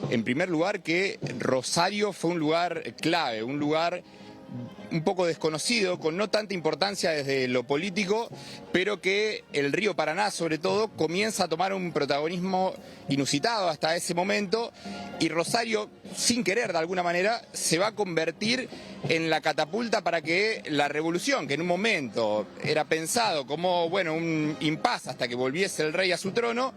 En primer lugar, que Rosario fue un lugar clave, un lugar un poco desconocido, con no tanta importancia desde lo político, pero que el río Paraná, sobre todo, comienza a tomar un protagonismo inusitado hasta ese momento, y Rosario, sin querer de alguna manera, se va a convertir en la catapulta para que la revolución, que en un momento era pensado como, bueno, un impasse hasta que volviese el rey a su trono,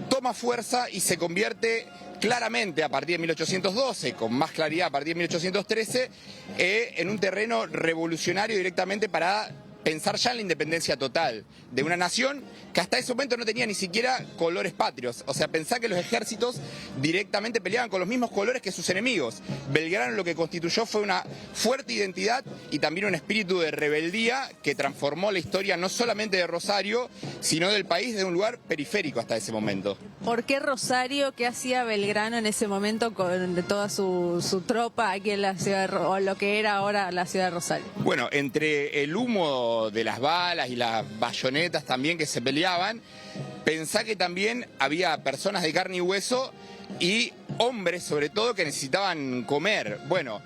toma fuerza y se convierte claramente a partir de 1812, con más claridad a partir de 1813, en un terreno revolucionario directamente para pensar ya en la independencia total de una nación que hasta ese momento no tenía ni siquiera colores patrios. O sea, pensar que los ejércitos directamente peleaban con los mismos colores que sus enemigos. Belgrano lo que constituyó fue una fuerte identidad y también un espíritu de rebeldía que transformó la historia no solamente de Rosario, sino del país, de un lugar periférico hasta ese momento. ¿Por qué Rosario? ¿Qué hacía Belgrano en ese momento con toda su tropa aquí en la ciudad o lo que era ahora la ciudad de Rosario? Bueno, entre el humo de las balas y las bayonetas también que se peleaban, pensá que también había personas de carne y hueso y hombres sobre todo que necesitaban comer. Bueno,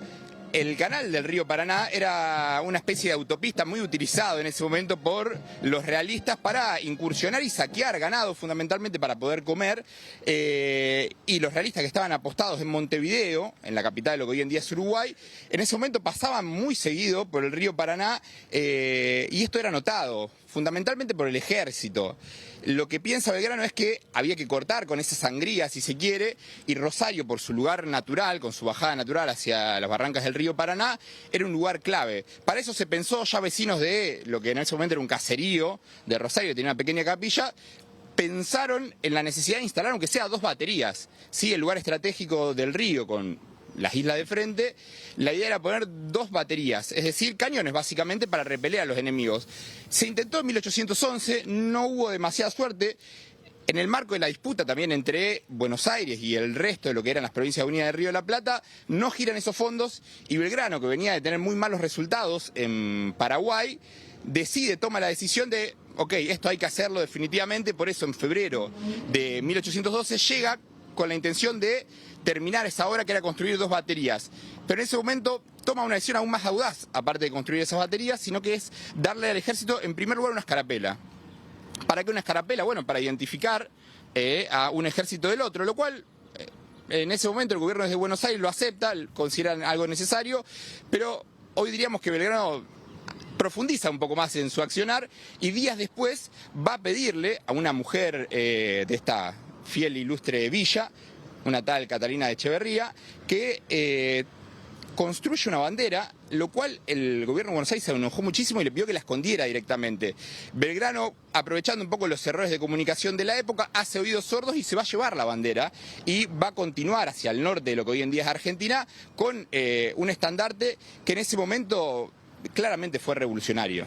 el canal del río Paraná era una especie de autopista muy utilizado en ese momento por los realistas para incursionar y saquear ganado, fundamentalmente para poder comer, y los realistas que estaban apostados en Montevideo, en la capital de lo que hoy en día es Uruguay, en ese momento pasaban muy seguido por el río Paraná, y esto era notado fundamentalmente por el ejército. Lo que piensa Belgrano es que había que cortar con esa sangría, si se quiere, y Rosario, por su lugar natural, con su bajada natural hacia las barrancas del río Paraná, era un lugar clave. Para eso se pensó, ya vecinos de lo que en ese momento era un caserío de Rosario, que tenía una pequeña capilla, pensaron en la necesidad de instalar, aunque sea 2 baterías, ¿sí? El lugar estratégico del río con las islas de frente, la idea era poner 2 baterías, es decir, cañones básicamente para repeler a los enemigos. Se intentó en 1811, no hubo demasiada suerte. En el marco de la disputa también entre Buenos Aires y el resto de lo que eran las provincias unidas del Río de la Plata, no giran esos fondos y Belgrano, que venía de tener muy malos resultados en Paraguay, toma la decisión de, ok, esto hay que hacerlo definitivamente, por eso en febrero de 1812 llega con la intención de terminar esa obra que era construir 2 baterías. Pero en ese momento toma una decisión aún más audaz, aparte de construir esas baterías, sino que es darle al ejército en primer lugar una escarapela. ¿Para qué una escarapela? Bueno, para identificar a un ejército del otro, lo cual en ese momento el gobierno de Buenos Aires lo acepta, consideran algo necesario, pero hoy diríamos que Belgrano profundiza un poco más en su accionar y días después va a pedirle a una mujer de esta fiel e ilustre villa, una tal Catalina de Echeverría, que construye una bandera, lo cual el gobierno de Buenos Aires se enojó muchísimo y le pidió que la escondiera directamente. Belgrano, aprovechando un poco los errores de comunicación de la época, hace oídos sordos y se va a llevar la bandera y va a continuar hacia el norte de lo que hoy en día es Argentina con un estandarte que en ese momento claramente fue revolucionario.